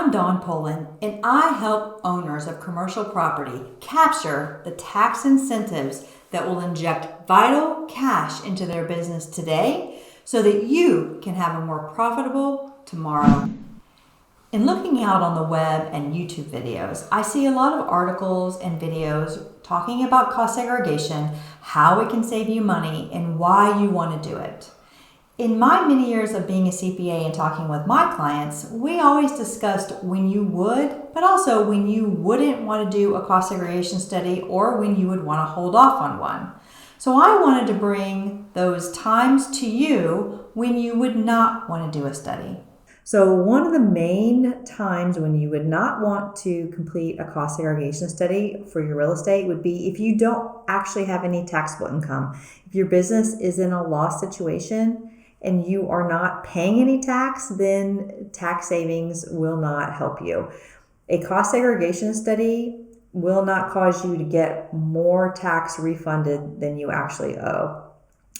I'm Dawn Poland, and I help owners of commercial property capture the tax incentives that will inject vital cash into their business today so that you can have a more profitable tomorrow. In looking out on the web and YouTube videos, I see a lot of articles and videos talking about cost segregation, how it can save you money, and why you want to do it. In my many years of being a CPA and talking with my clients, we always discussed when you would, but also when you wouldn't want to do a cost segregation study or when you would want to hold off on one. So I wanted to bring those times to you when you would not want to do a study. So one of the main times when you would not want to complete a cost segregation study for your real estate would be if you don't actually have any taxable income. If your business is in a loss situation and you are not paying any tax, then tax savings will not help you. A cost segregation study will not cause you to get more tax refunded than you actually owe.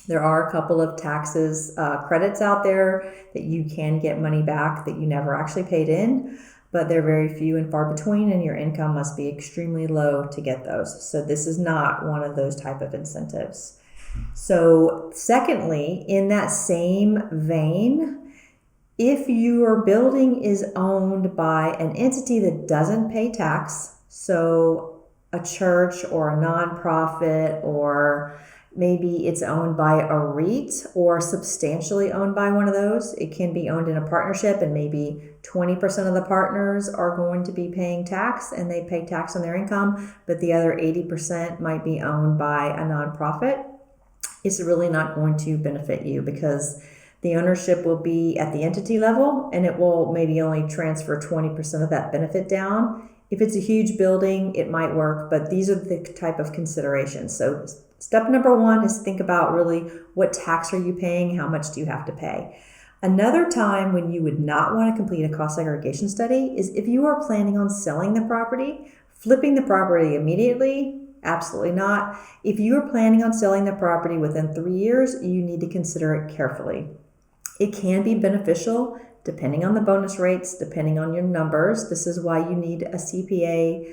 There are a couple of taxes, credits out there that you can get money back that you never actually paid in, but they're very few and far between, and your income must be extremely low to get those. So this is not one of those type of incentives. So secondly, in that same vein, if your building is owned by an entity that doesn't pay tax, so a church or a nonprofit, or maybe it's owned by a REIT or substantially owned by one of those. It can be owned in a partnership and maybe 20% of the partners are going to be paying tax and they pay tax on their income, but the other 80% might be owned by a nonprofit. It's really not going to benefit you because the ownership will be at the entity level and it will maybe only transfer 20% of that benefit down. If it's a huge building, it might work, but these are the type of considerations. So step number one is think about really what tax are you paying, how much do you have to pay. Another time when you would not want to complete a cost segregation study is if you are planning on selling the property, flipping the property immediately. Absolutely not. If you are planning on selling the property within 3 years, you need to consider it carefully. It can be beneficial depending on the bonus rates, depending on your numbers. This is why you need a CPA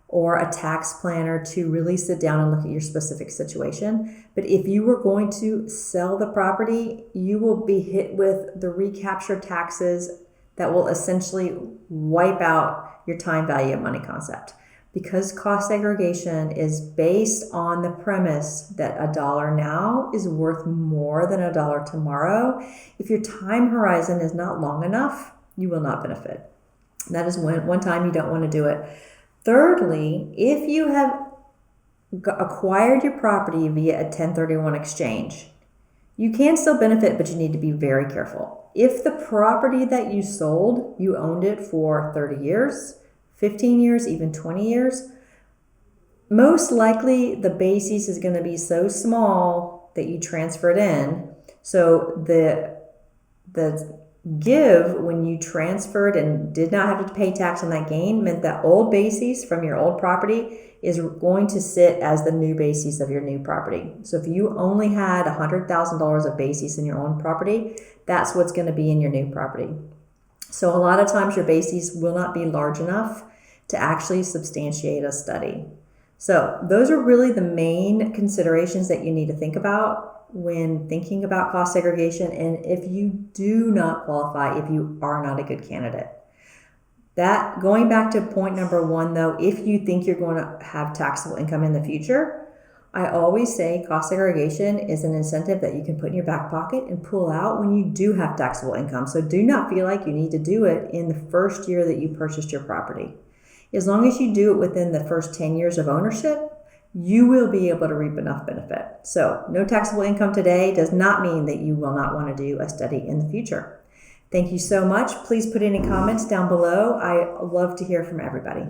or a tax planner to really sit down and look at your specific situation. But if you were going to sell the property, you will be hit with the recapture taxes that will essentially wipe out your time value of money concept. Because cost segregation is based on the premise that $1 now is worth more than $1 tomorrow, if your time horizon is not long enough, you will not benefit. That is one time you don't want to do it. Thirdly, if you have acquired your property via a 1031 exchange, you can still benefit, but you need to be very careful. If the property that you sold, you owned it for 30 years, 15 years, even 20 years, most likely the basis is going to be so small that you transfer it in. So the give when you transferred and did not have to pay tax on that gain meant that old basis from your old property is going to sit as the new basis of your new property. So if you only had $100,000 of basis in your own property, that's what's going to be in your new property. So a lot of times your basis will not be large enough to actually substantiate a study. So those are really the main considerations that you need to think about when thinking about cost segregation, and if you do not qualify, if you are not a good candidate. That, going back to point number one though, if you think you're going to have taxable income in the future, I always say cost segregation is an incentive that you can put in your back pocket and pull out when you do have taxable income. So do not feel like you need to do it in the first year that you purchased your property. As long as you do it within the first 10 years of ownership, you will be able to reap enough benefit. So no taxable income today does not mean that you will not want to do a study in the future. Thank you so much. Please put any comments down below. I love to hear from everybody.